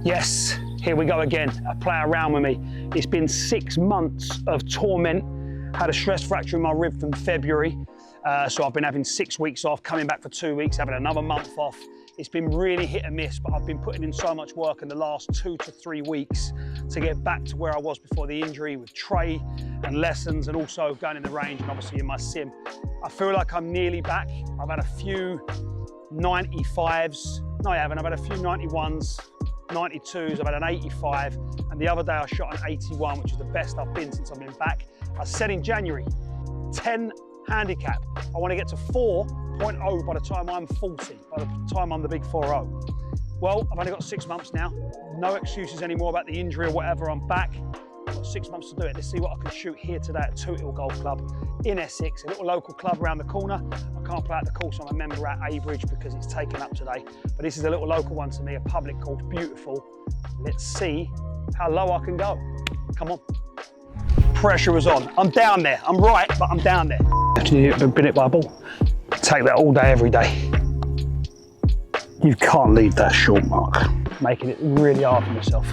Yes, here we go again, play around with me. It's been 6 months of torment. Had a stress fracture in my rib from February. So I've been having 6 weeks off, coming back for 2 weeks, having another month off. It's been really hit and miss, but I've been putting in so much work in the last 2 to 3 weeks to get back to where I was before the injury with Trey and lessons and also going in the range and obviously in my sim. I feel like I'm nearly back. I've had a few 95s. No, I haven't. I've had a few 91s, 92s. I've had an 85. And the other day I shot an 81, which is the best I've been since I've been back. I said in January, 10 handicap. I want to get to 4.0 by the time I'm 40, by the time I'm the big 4.0. Well, I've only got 6 months now. No excuses anymore about the injury or whatever. I'm back. I've got 6 months to do it. Let's see what I can shoot here today at Toot Hill Golf Club in Essex, a little local club around the corner. I can't play at the course, I'm a member at Abridge because it's taken up today. But this is a little local one to me, a public course, beautiful. Let's see how low I can go. Come on. Pressure was on. I'm down there. I'm right, but I'm down there. After you've been hit by a ball, take that all day, every day. You can't leave that short, Mark. Making it really hard for myself.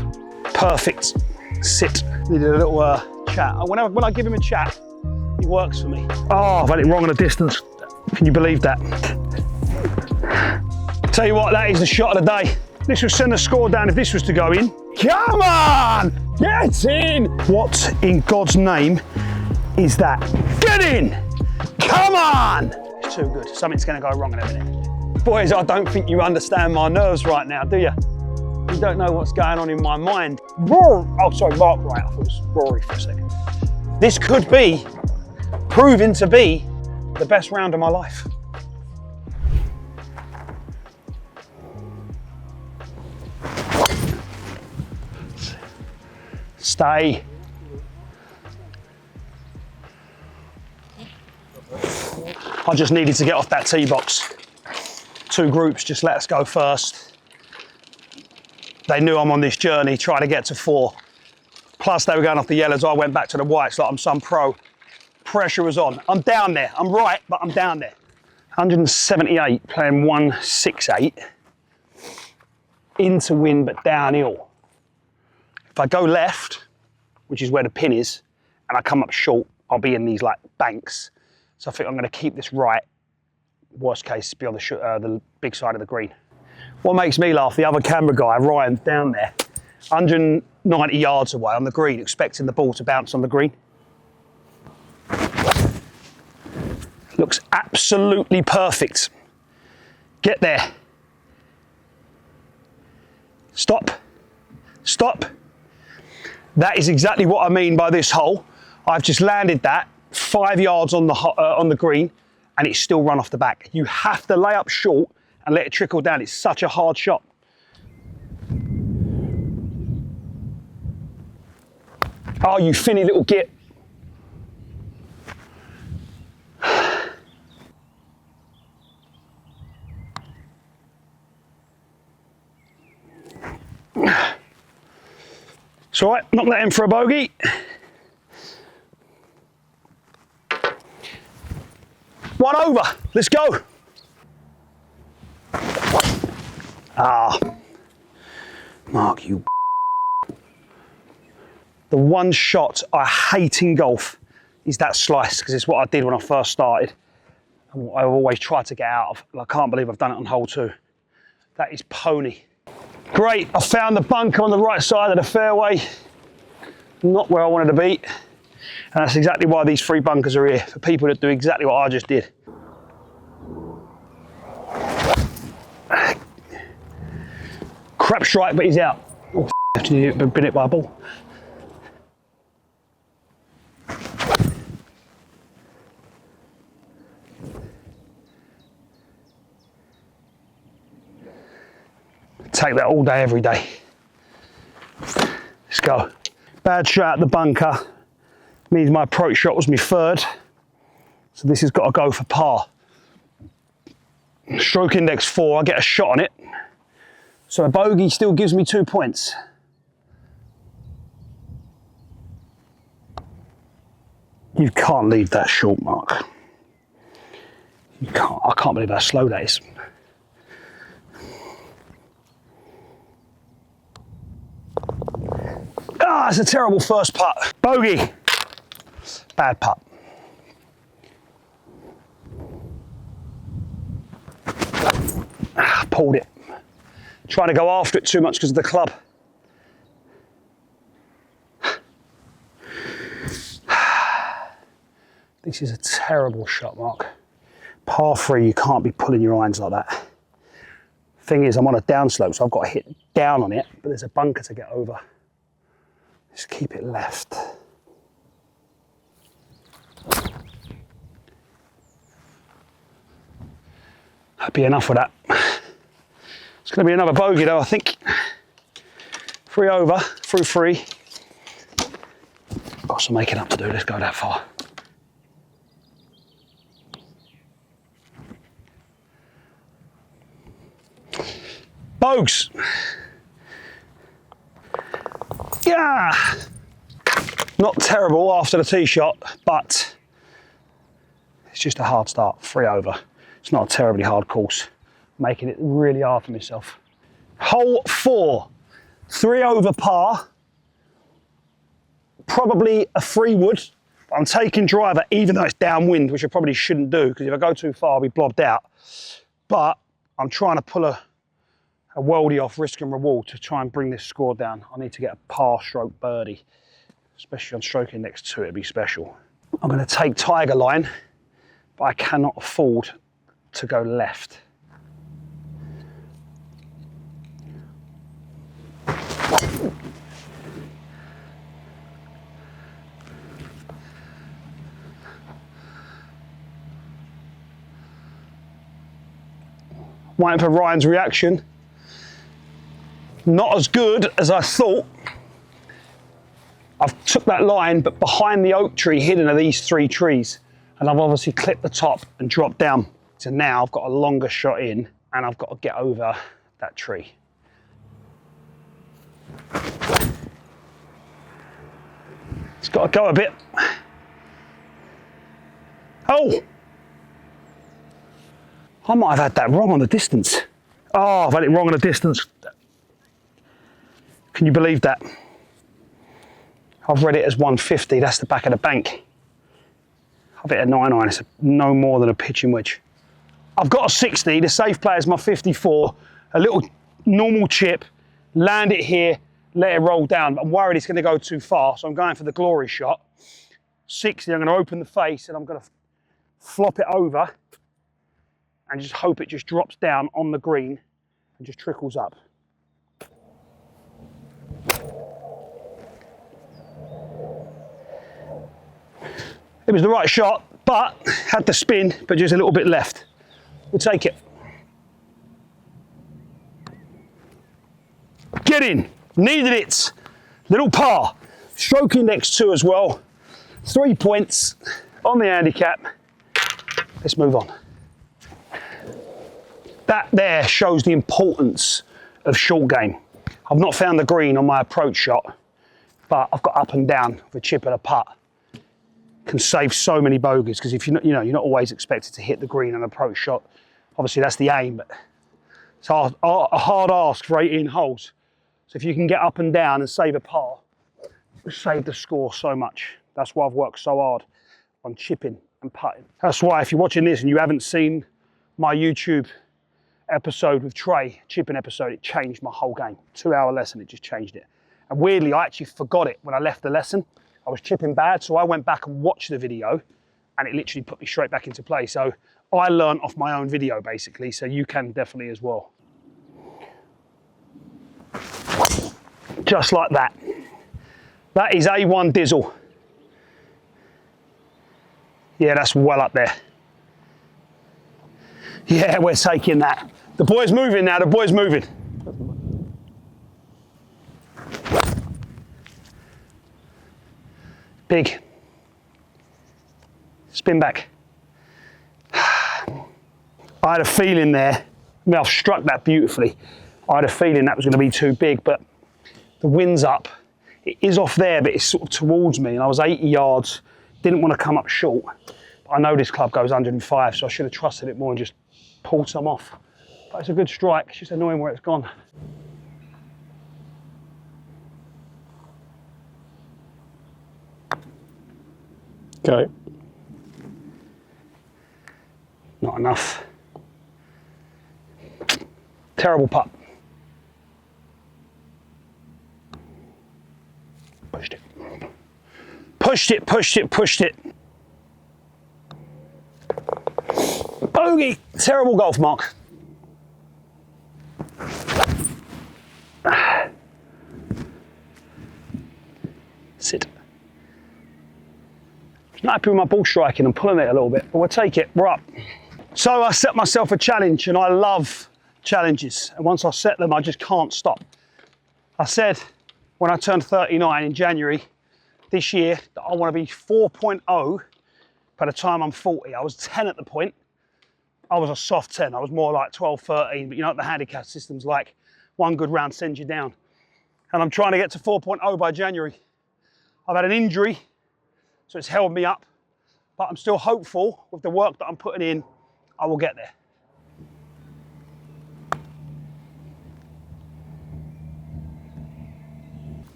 Perfect. Sit. Needed a little chat. When I give him a chat, he works for me. Oh, I've had it wrong on a distance. Can you believe that? Tell you what, that is the shot of the day. This will send the score down if this was to go in. Come on! Get in! What in God's name is that? Get in! Come on! It's too good. Something's going to go wrong in a minute. Boys, I don't think you understand my nerves right now, do you? You don't know what's going on in my mind. Oh, sorry, Mark, right. I thought it was Rory for a second. This could be proven to be the best round of my life. Stay. I just needed to get off that tee box. 2 groups just let us go first. They knew I'm on this journey, trying to get to 4. Plus they were going off the yellows, I went back to the whites like I'm some pro. Pressure was on. I'm down there. I'm right, but I'm down there. 178, playing 168. Into wind, but downhill. If I go left, which is where the pin is, and I come up short, I'll be in these like banks. So I think I'm going to keep this right. Worst case, be on the big side of the green. What makes me laugh, the other camera guy, Ryan's down there, 190 yards away on the green, expecting the ball to bounce on the green. Looks absolutely perfect. Get there. Stop. Stop. That is exactly what I mean by this hole. I've just landed that 5 yards on the green and it's still run off the back. You have to lay up short and let it trickle down. It's such a hard shot. Oh, you finny little git. It's all right, knock that in for a bogey. One over, let's go. Ah, Mark, you. The one shot I hate in golf is that slice, because it's what I did when I first started. And what I always try to get out of. I can't believe I've done it on hole 2. That is pony. Great, I found the bunker on the right side of the fairway. Not where I wanted to be. And that's exactly why these 3 bunkers are here, for people that do exactly what I just did. Crap strike, but he's out. Oh, after you've been hit by a ball. Take that all day, every day. Let's go. Bad shot at the bunker. Means my approach shot was my 3rd. So this has got to go for par. Stroke index 4, I get a shot on it. So a bogey still gives me 2 points. You can't leave that short, Mark. You can't. I can't believe how slow that is. Ah, it's a terrible first putt. Bogey. Bad putt. Pulled it. Trying to go after it too much because of the club. This is a terrible shot, Mark. Par 3, you can't be pulling your irons like that. Thing is, I'm on a downslope, so I've got to hit down on it, but there's a bunker to get over. Just keep it left. That'd be enough of that. It's going to be another bogey though, I think. 3 over, through 3. Got some making up to do, let's go that far. Bogues. Yeah. Not terrible after the tee shot, but it's just a hard start, 3 over. It's not a terribly hard course, making it really hard for myself. Hole 4, 3 over par, probably a 3-wood. I'm taking driver even though it's downwind, which I probably shouldn't do because if I go too far I'll be blobbed out. But I'm trying to pull a worldie off risk and reward to try and bring this score down. I need to get a par stroke birdie, especially on stroking next to it, it'd be special. I'm going to take Tiger line, but I cannot afford to go left. Waiting for Ryan's reaction. Not as good as I thought. I've took that line, but behind the oak tree hidden are these 3 trees. And I've obviously clipped the top and dropped down. So now I've got a longer shot in and I've got to get over that tree. It's got to go a bit. Oh! I might have had that wrong on the distance. Oh, I've had it wrong on the distance. Can you believe that? I've read it as 150, that's the back of the bank. I've hit a 9-iron, it's no more than a pitching wedge. I've got a 60, the safe play is my 54, a little normal chip, land it here, let it roll down. I'm worried it's going to go too far, so I'm going for the glory shot. 60, I'm going to open the face and I'm going to flop it over and just hope it just drops down on the green and just trickles up. It was the right shot, but had the spin, but just a little bit left. We'll take it. Get in, needed it. Little par, stroke index 2 as well. 3 points on the handicap. Let's move on. That there shows the importance of short game. I've not found the green on my approach shot, but I've got up and down with a chip and a putt. Can save so many bogeys because if you're not always expected to hit the green on an approach shot. Obviously that's the aim, but it's a hard ask for 18 holes. So if you can get up and down and save a par, save the score so much. That's why I've worked so hard on chipping and putting. That's why if you're watching this and you haven't seen my YouTube episode with Trey, chipping episode, it changed my whole game. 2-hour lesson, it just changed it. And weirdly, I actually forgot it when I left the lesson. I was chipping bad, so I went back and watched the video and it literally put me straight back into play. So I learned off my own video basically, so you can definitely as well. Just like that. That is A1 Dizzle. Yeah, that's well up there. Yeah, we're taking that. The boy's moving now, the boy's moving. Big. Spin back. I had a feeling there, I mean, I've struck that beautifully. I had a feeling that was going to be too big, but the wind's up. It is off there, but it's sort of towards me, and I was 80 yards. Didn't want to come up short. But I know this club goes 105, so I should have trusted it more and just pulled some off. But it's a good strike, it's just annoying where it's gone. Go. Not enough. Terrible putt. Pushed it. Pushed it, pushed it, pushed it. Bogey. Terrible golf, Mark. Sit. Not happy with my ball striking and pulling it a little bit, but we'll take it. We're up. So I set myself a challenge, and I love challenges. And once I set them, I just can't stop. I said when I turned 39 in January this year that I want to be 4.0 by the time I'm 40. I was 10 at the point. I was a soft 10. I was more like 12, 13, but you know what the handicap system's like. One good round sends you down. And I'm trying to get to 4.0 by January. I've had an injury, so it's held me up, but I'm still hopeful with the work that I'm putting in, I will get there.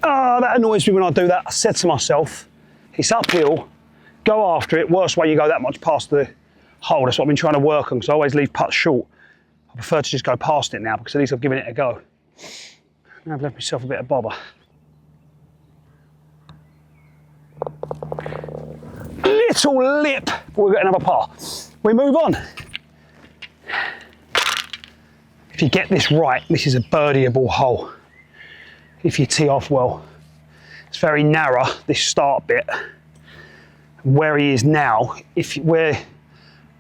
Oh, that annoys me when I do that. I said to myself, it's uphill, go after it. Worst way you go that much past the hole. That's what I've been trying to work on, because I always leave putts short. I prefer to just go past it now, because at least I've given it a go. Now I've left myself a bit of bother. Little lip, but we've got another par. We move on. If you get this right, this is a birdieable hole. If you tee off well. It's very narrow, this start bit. Where he is now, if we're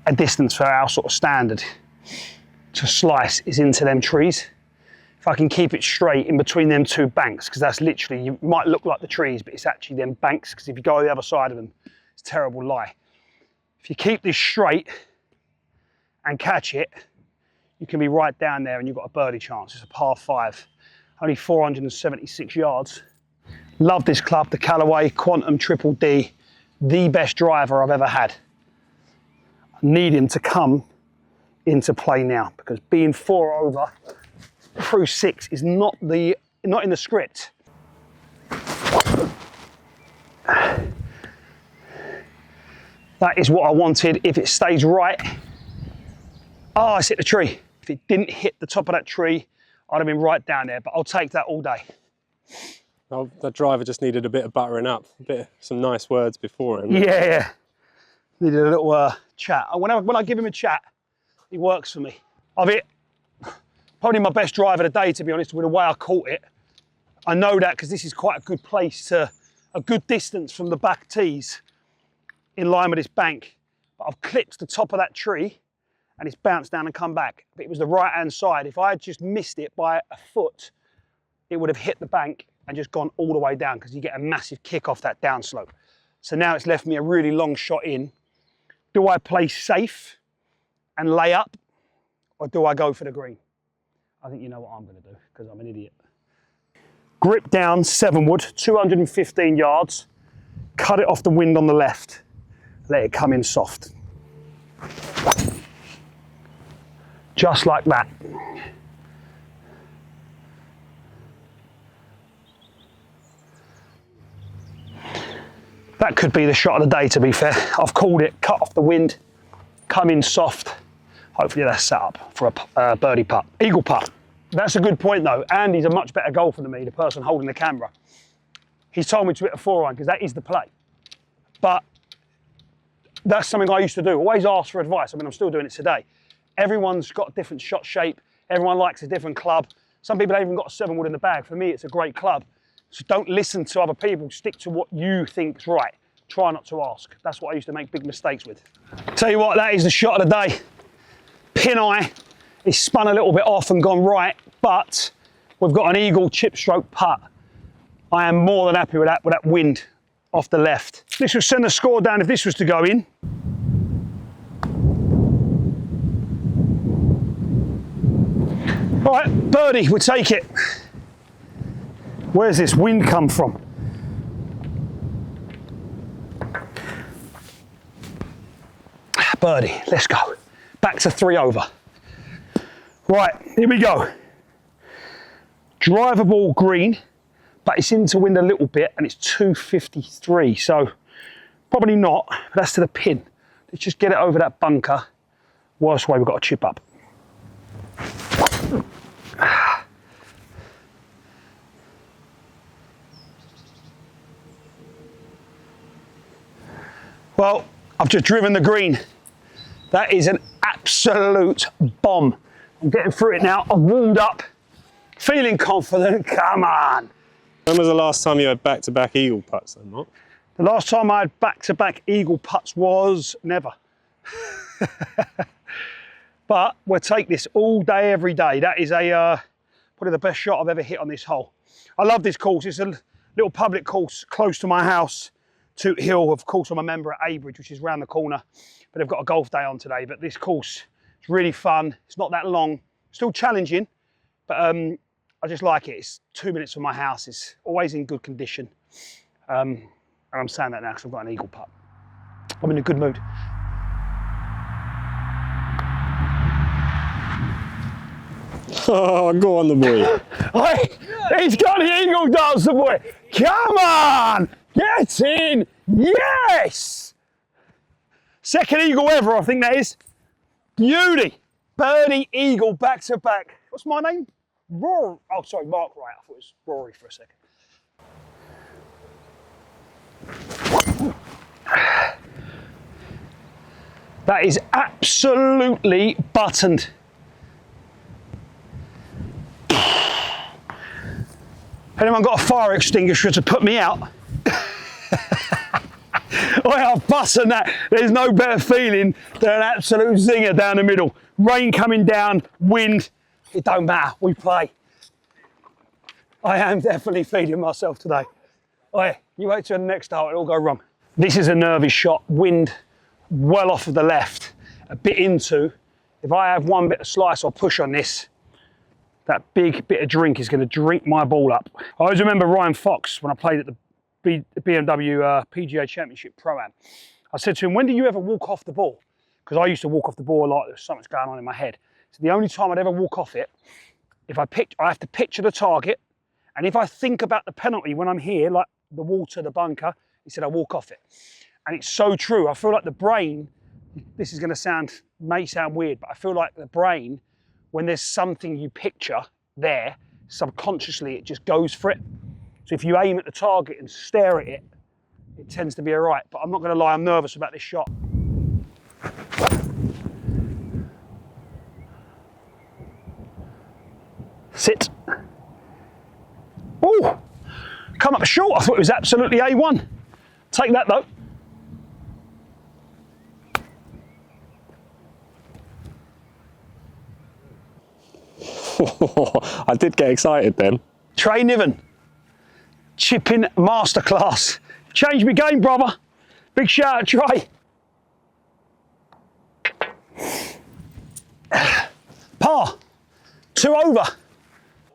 a distance for our sort of standard to slice is into them trees. If I can keep it straight in between them two banks, because that's literally, you might look like the trees, but it's actually them banks, because if you go to the other side of them, it's a terrible lie. If you keep this straight and catch it, you can be right down there and you've got a birdie chance. It's a par 5, only 476 yards. Love this club, the Callaway Quantum Triple D, the best driver I've ever had. I need him to come into play now, because being 4 over through 6 is not in the script. That is what I wanted. If it stays right, oh, it's hit the tree. If it didn't hit the top of that tree, I'd have been right down there, but I'll take that all day. Well, that driver just needed a bit of buttering up, some nice words before him. Yeah. Needed a little chat. And when I give him a chat, he works for me. I've hit probably my best drive of the day, to be honest, with the way I caught it. I know that because this is quite a good place to, a good distance from the back tees in line with this bank. But I've clipped the top of that tree and it's bounced down and come back. But it was the right-hand side. If I had just missed it by a foot, it would have hit the bank and just gone all the way down, because you get a massive kick off that downslope. So now it's left me a really long shot in. Do I play safe and lay up, or do I go for the green? I think you know what I'm going to do, because I'm an idiot. Grip down 7 wood, 215 yards. Cut it off the wind on the left. Let it come in soft. Just like that. That could be the shot of the day, to be fair. I've called it, cut off the wind, come in soft. Hopefully that's set up for a birdie putt, eagle putt. That's a good point though. Andy's a much better golfer than me, the person holding the camera. He's told me to hit a 4-iron because that is the play. But that's something I used to do, always ask for advice. I mean, I'm still doing it today. Everyone's got a different shot shape. Everyone likes a different club. Some people haven't even got a 7 wood in the bag. For me, it's a great club. So don't listen to other people, stick to what you think's right. Try not to ask. That's what I used to make big mistakes with. Tell you what, that is the shot of the day. Pin eye, it's spun a little bit off and gone right, but we've got an eagle chip stroke putt. I am more than happy with that wind off the left. This will send the score down if this was to go in. All right, birdie, we'll take it. Where's this wind come from? Birdie, let's go. Back to 3 over. Right, here we go. Drivable green, but it's into wind a little bit and it's 253. So Probably not, but that's to the pin. Let's just get it over that bunker. Worst way, we've got to chip up. Well, I've just driven the green. That is an absolute bomb. I'm getting through it now. I'm warmed up, feeling confident. Come on. When was the last time you had back-to-back eagle putts then, Mark? The last time I had back-to-back eagle putts was never. But we'll take this all day, every day. That is probably the best shot I've ever hit on this hole. I love this course. It's a little public course close to my house. Toot Hill, of course, I'm a member at Abridge, which is round the corner. But they've got a golf day on today. But this course is really fun. It's not that long. Still challenging, but I just like it. It's 2 minutes from my house. It's always in good condition. And I'm saying that now because I've got an eagle putt. I'm in a good mood. Oh, go on the boy. He's got the eagle dance, the boy. Come on, get in. Yes. Second eagle ever, I think that is. Beauty. Birdie, eagle, back to back. What's my name? Rory. Oh, sorry, Mark Wright. I thought it was Rory for a second. That is absolutely buttoned. Anyone got a fire extinguisher to put me out? Oh, I've busted that. There's no better feeling than an absolute zinger down the middle. Rain coming down, wind, it don't matter, we play. I am definitely feeding myself today. Oh, you wait till the next hole, it'll all go wrong. This is a nervy shot, wind well off of the left, a bit into. If I have one bit of slice or push on this, that big bit of drink is going to drink my ball up. I always remember Ryan Fox when I played at the BMW PGA Championship Pro-Am. I said to him, when do you ever walk off the ball? Because I used to walk off the ball a lot, there's something going on in my head. So the only time I'd ever walk off it, I have to picture the target, and if I think about the penalty when I'm here, like the water, the bunker, he said I walk off it. And it's so true. I feel like the brain, this is going to may sound weird, but I feel like the brain, when there's something you picture there, subconsciously it just goes for it. So if you aim at the target and stare at it, it tends to be all right. But I'm not going to lie, I'm nervous about this shot. Sit. Oh, come up short. I thought it was absolutely A1. Take that though. I did get excited then. Trey Niven, chipping masterclass. Changed my game, brother. Big shout out, Trey. Par, 2 over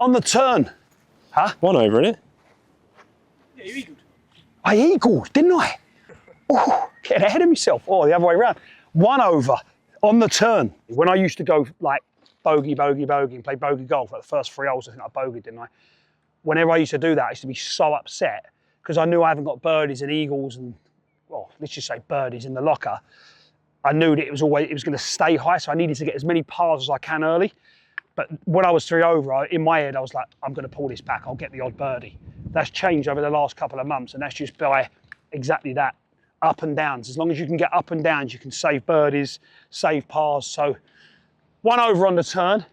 on the turn. Huh? 1 over, innit? Yeah, you eagled. I eagled, didn't I? Oh, getting ahead of myself. Oh, the other way around. 1 over on the turn. When I used to go like bogey, bogey, bogey, and play bogey golf, like the first 3 holes, I think I bogeyed, didn't I? Whenever I used to do that, I used to be so upset because I knew I haven't got birdies and eagles and, well, let's just say birdies in the locker. I knew that it was going to stay high, so I needed to get as many pars as I can early. But when I was 3 over, in my head, I was like, I'm going to pull this back. I'll get the odd birdie. That's changed over the last couple of months, and that's just by exactly that, up and downs. As long as you can get up and downs, you can save birdies, save pars. So 1 over on the turn.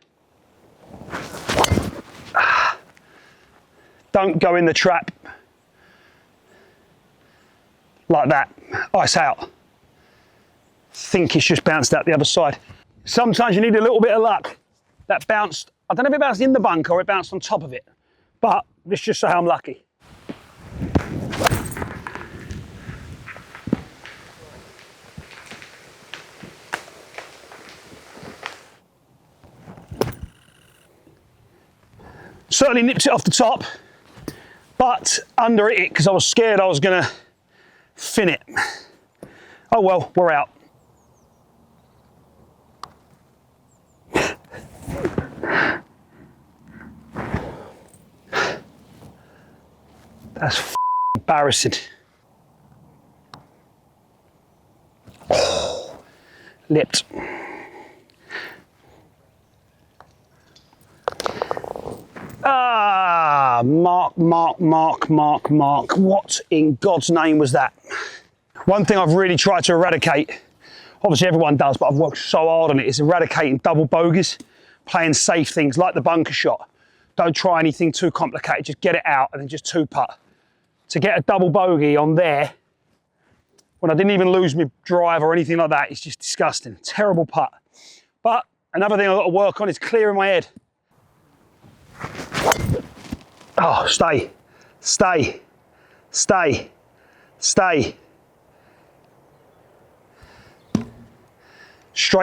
Don't go in the trap like that. Ice out. Think it's just bounced out the other side. Sometimes you need a little bit of luck. That bounced, I don't know if it bounced in the bunker or it bounced on top of it, but let's just say I'm lucky. Certainly nips it off the top, but under it, because I was scared I was gonna fin it. Oh well, we're out. That's embarrassing. Lipped. Ah, mark. What in God's name was that? One thing I've really tried to eradicate, obviously everyone does, but I've worked so hard on it, is eradicating double bogeys, playing safe things like the bunker shot. Don't try anything too complicated, just get it out and then just two putt. To get a double bogey on there, when I didn't even lose my drive or anything like that, it's just disgusting. Terrible putt. But another thing I've got to work on is clearing my head. Oh, stay. Straight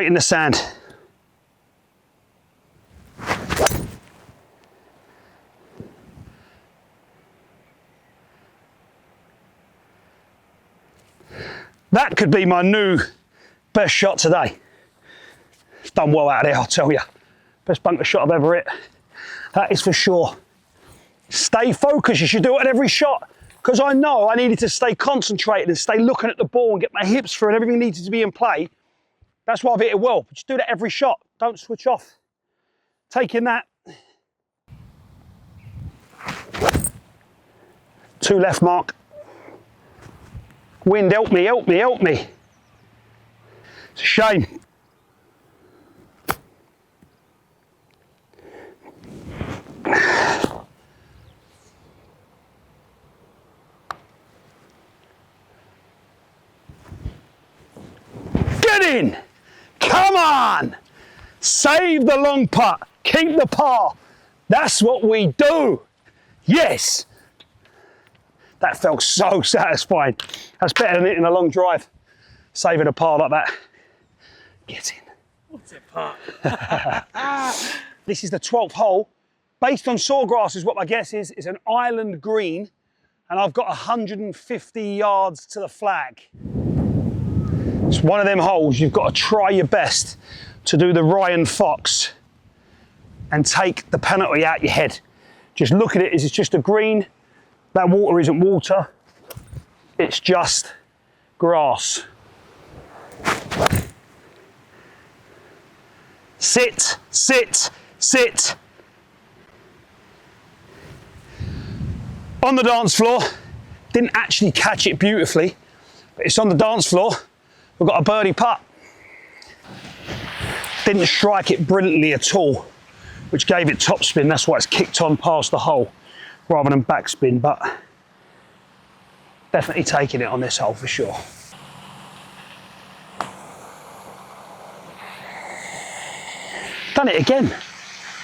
in the sand. That could be my new best shot today. Done well out of there, I'll tell you. Best bunker shot I've ever hit. That is for sure. Stay focused, you should do it at every shot. Because I know I needed to stay concentrated and stay looking at the ball and get my hips through and everything needed to be in play. That's why I've hit it well. Just do that every shot. Don't switch off. Taking that. Two left, Mark. Wind, help me. It's a shame. Get in! Come on! Save the long putt. Keep the par. That's what we do. Yes! That felt so satisfying. That's better than hitting a long drive. Saving a par like that. Get in. What's it, par? This is the 12th hole. Based on sawgrass is what my guess is. It's an island green. And I've got 150 yards to the flag. It's one of them holes you've got to try your best to do the Ryan Fox and take the penalty out your head. Just look at it as it's just a green. That water isn't water, it's just grass. Sit. On the dance floor, didn't actually catch it beautifully, but it's on the dance floor. We've got a birdie putt. Didn't strike it brilliantly at all, which gave it topspin. That's why it's kicked on past the hole rather than backspin, but definitely taking it on this hole for sure. Done it again.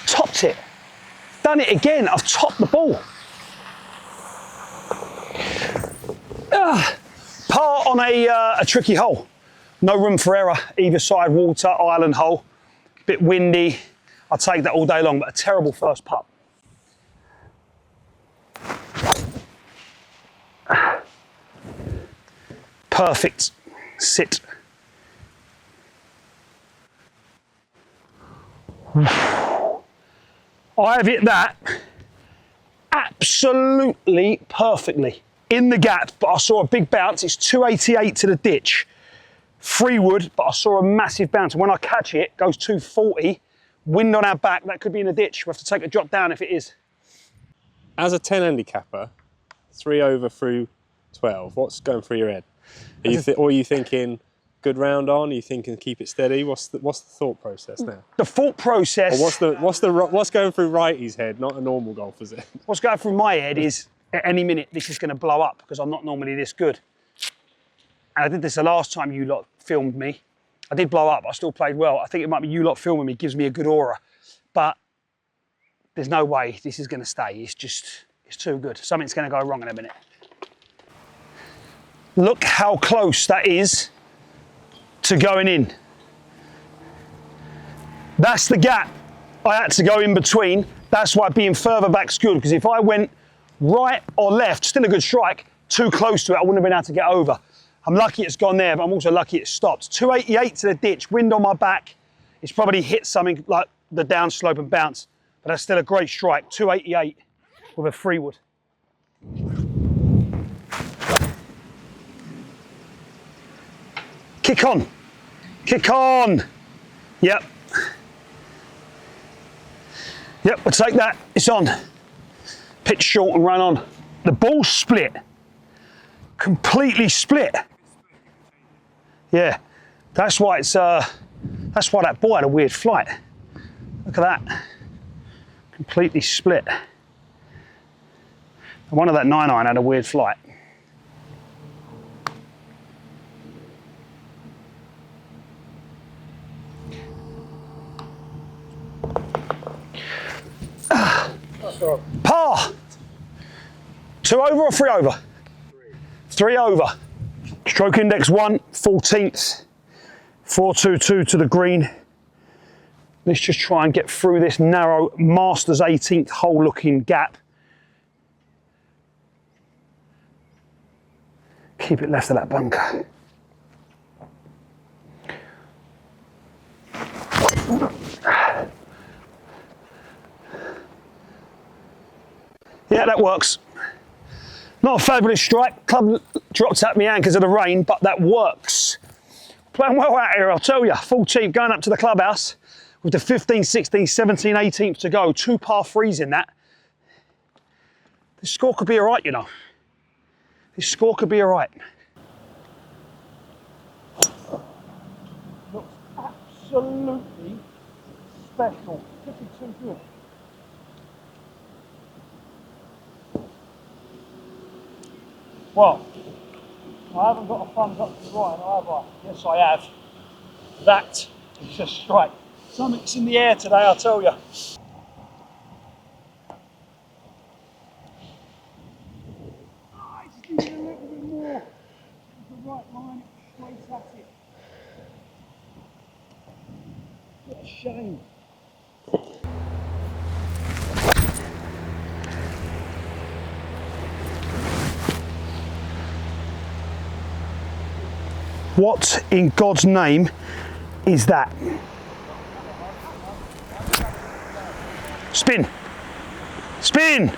Topped it. Done it again. I've topped the ball. Par on a tricky hole. No room for error. Either side water, island hole. Bit windy. I'll take that all day long, but a terrible first putt. Perfect sit. I have hit that absolutely perfectly. In the gap, but I saw a big bounce. It's 288 to the ditch. Free wood, but I saw a massive bounce. And when I catch it, it goes 240. Wind on our back, that could be in the ditch. We'll have to take a drop down if it is. As a 10 handicapper, 3 over through 12, what's going through your head? Or are you thinking, good round on? Are you thinking keep it steady? What's the thought process now? The thought process. Or what's going through righty's head, not a normal golfer's head? What's going through my head is at any minute this is going to blow up because I'm not normally this good. And I did this the last time you lot filmed me. I did blow up, but I still played well. I think it might be you lot filming me, gives me a good aura. But there's no way this is going to stay. It's too good. Something's going to go wrong in a minute. Look how close that is to going in. That's the gap I had to go in between. That's why being further back's good, because if I went right or left, still a good strike, too close to it, I wouldn't have been able to get over. I'm lucky it's gone there, but I'm also lucky it stopped. 288 to the ditch, wind on my back. It's probably hit something like the downslope and bounce, but that's still a great strike. 288 with a free wood. Kick on. Kick on. Yep. Yep, we'll take that. It's on. Pitch short and run on. The ball's split. Completely split. Yeah. That's why it's that's why that ball had a weird flight. Look at that. Completely split. And one of that 9-iron had a weird flight. Par. 2 over or 3 over? 3 over. Stroke index 1, 14th. 422 to the green. Let's just try and get through this narrow Masters 18th hole looking gap. Keep it left of that bunker. Yeah, that works. Not a fabulous strike. Club dropped at me hand because of the rain, but that works. Playing well out here, I'll tell you. 14th going up to the clubhouse with the 15, 16, 17, 18th to go. 2 par 3s in that. This score could be all right, you know. This score could be all right. Looks absolutely special. Could be too good. Well, I haven't got a thumbs up to the right, have I? Yes, I have. That is just straight. Something's in the air today, I'll tell you. I just need a little bit more. The right line, straight at it. What a shame. What in God's name is that? Spin. Spin.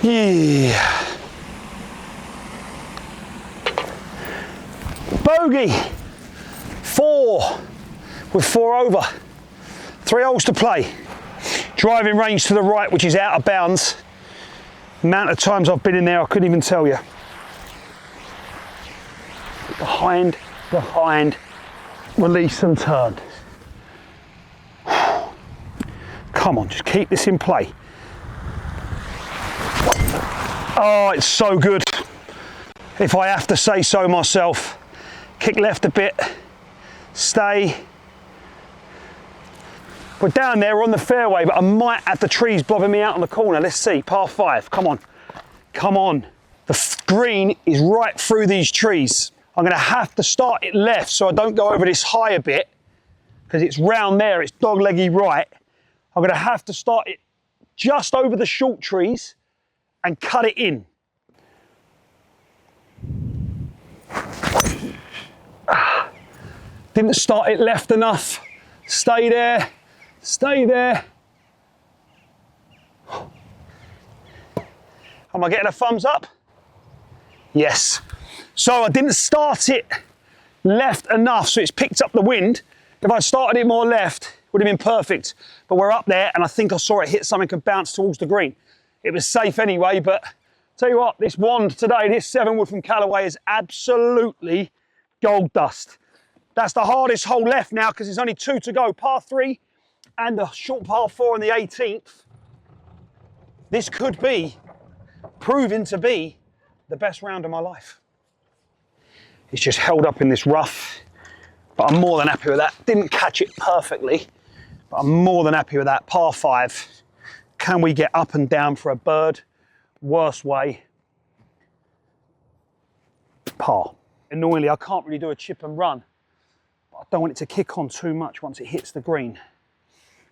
Yeah. Bogey. 4. With 4 over. 3 holes to play. Driving range to the right, which is out of bounds. The amount of times I've been in there, I couldn't even tell you. Behind, release and turn. Come on, just keep this in play. Oh, it's so good. If I have to say so myself. Kick left a bit. Stay. We're down there, we're on the fairway, but I might have the trees blobbing me out on the corner. Let's see, par 5, come on. Come on. The green is right through these trees. I'm gonna have to start it left so I don't go over this high a bit, because it's round there, it's dog-leggy right. I'm gonna have to start it just over the short trees and cut it in. Didn't start it left enough. Stay there. Stay there. Am I getting a thumbs up? Yes. So I didn't start it left enough, so it's picked up the wind. If I started it more left, it would have been perfect. But we're up there, and I think I saw it hit something and bounce towards the green. It was safe anyway, but tell you what, this wand today, this 7-wood from Callaway is absolutely gold dust. That's the hardest hole left now because there's only 2 to go, par 3 and the short par 4 on the 18th. This could be proving to be the best round of my life. It's just held up in this rough, but I'm more than happy with that. Didn't catch it perfectly, but I'm more than happy with that. Par 5. Can we get up and down for a bird? Worst way, par. Annoyingly, I can't really do a chip and run. I don't want it to kick on too much once it hits the green.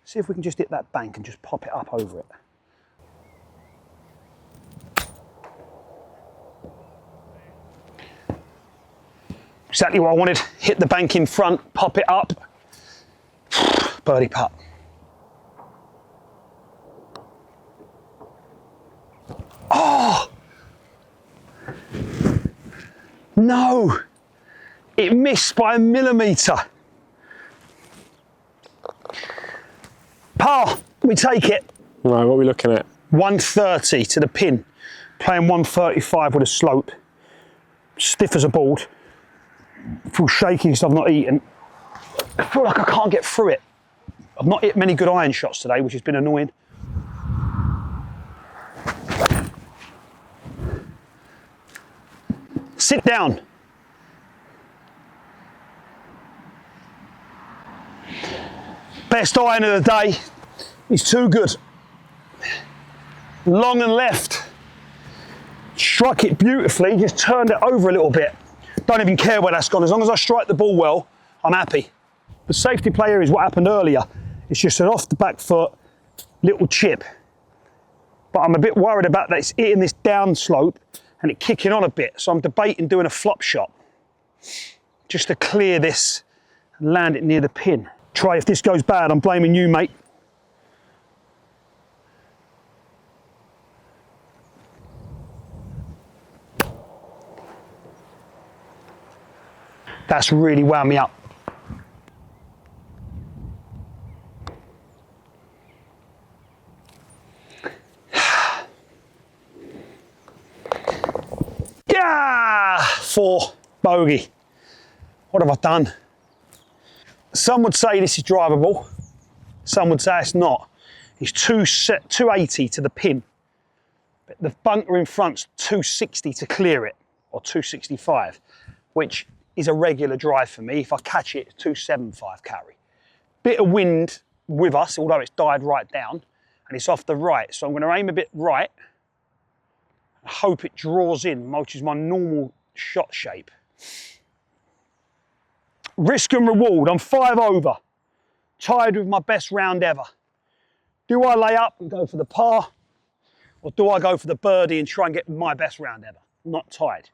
See if we can just hit that bank and just pop it up over it. Exactly what I wanted. Hit the bank in front, pop it up. Birdie putt. No, it missed by a millimetre. Par, we take it. Right, what are we looking at? 130 to the pin, playing 135 with a slope. Stiff as a board. Feel shaky because I've not eaten. I feel like I can't get through it. I've not hit many good iron shots today, which has been annoying. Sit down. Best iron of the day is too good. Long and left. Struck it beautifully, just turned it over a little bit. Don't even care where that's gone. As long as I strike the ball well, I'm happy. The safety play here is what happened earlier. It's just an off the back foot, little chip. But I'm a bit worried about that. It's hitting this down slope and it kicking on a bit. So I'm debating doing a flop shot just to clear this and land it near the pin. Try, if this goes bad, I'm blaming you, mate. That's really wound me up. Yeah, 4 bogey. What have I done? Some would say this is drivable. Some would say it's not. It's 280 to the pin. But the bunker in front's 260 to clear it, or 265, which is a regular drive for me. If I catch it, 275 carry. Bit of wind with us, although it's died right down, and it's off the right. So I'm going to aim a bit right, and hope it draws in, which is my normal shot shape. Risk and reward, I'm 5 over. Tied with my best round ever. Do I lay up and go for the par? Or do I go for the birdie and try and get my best round ever? Not tied.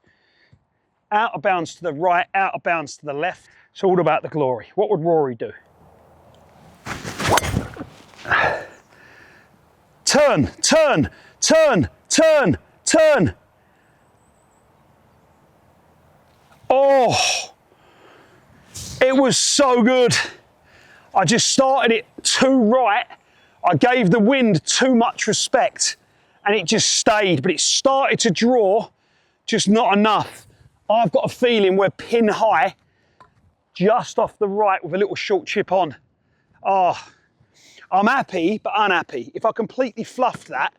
Out of bounds to the right, out of bounds to the left. It's all about the glory. What would Rory do? Turn, turn, turn, turn, turn. Oh, it was so good. I just started it too right. I gave the wind too much respect and it just stayed, but it started to draw, just not enough. I've got a feeling we're pin high, just off the right with a little short chip on. Oh, I'm happy, but unhappy. If I completely fluffed that,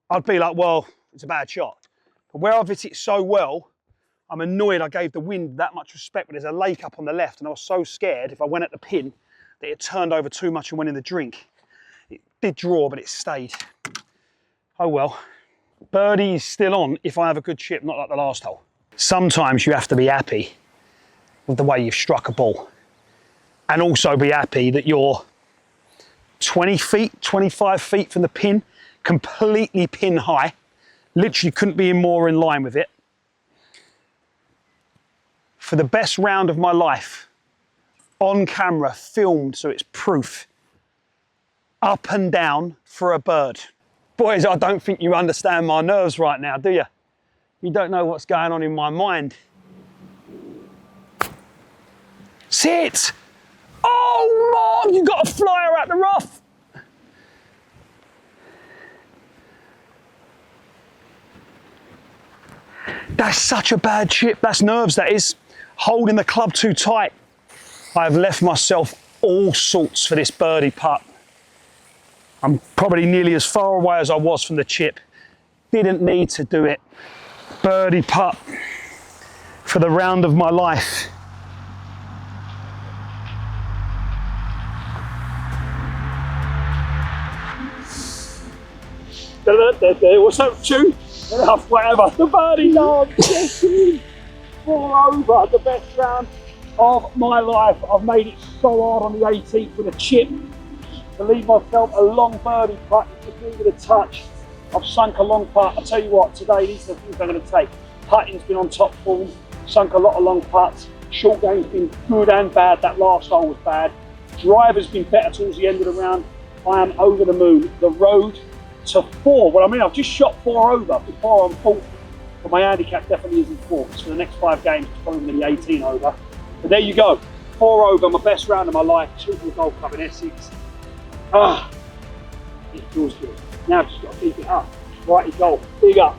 I'd be like, well, it's a bad shot. But where I've hit it so well, I'm annoyed I gave the wind that much respect, but there's a lake up on the left and I was so scared if I went at the pin that it turned over too much and went in the drink. It did draw, but it stayed. Oh well. Birdie is still on if I have a good chip, not like the last hole. Sometimes you have to be happy with the way you've struck a ball and also be happy that you're 20 feet, 25 feet from the pin, completely pin high. Literally couldn't be more in line with it. For the best round of my life, on camera, filmed so it's proof, up and down for a bird. Boys, I don't think you understand my nerves right now, do you? You don't know what's going on in my mind. Sit! Oh, Mom, you got a flyer out the rough. That's such a bad chip. That's nerves, that is. Holding the club too tight. I've left myself all sorts for this birdie putt. I'm probably nearly as far away as I was from the chip. Didn't need to do it. Birdie putt for the round of my life. What's up, Chew? Whatever. The birdie dog. 4 over, the best round of my life. I've made it so hard on the 18th with a chip to leave myself a long birdie putt. Just needed a touch. I've sunk a long putt. I'll tell you what, today these are the things I'm going to take. Putting's been on top form, sunk a lot of long putts. Short game's been good and bad. That last hole was bad. Driver's been better towards the end of the round. I am over the moon. The road to 4. Well, I mean, I've just shot 4 over before I'm 40. but my handicap definitely isn't 4. So for the next 5 games, it's probably going to be 18 over. But there you go, 4 over, my best round of my life, Toot Hill Golf Club in Essex. Ah, it feels good. Now I've just got to keep it up. Righty golf, big up.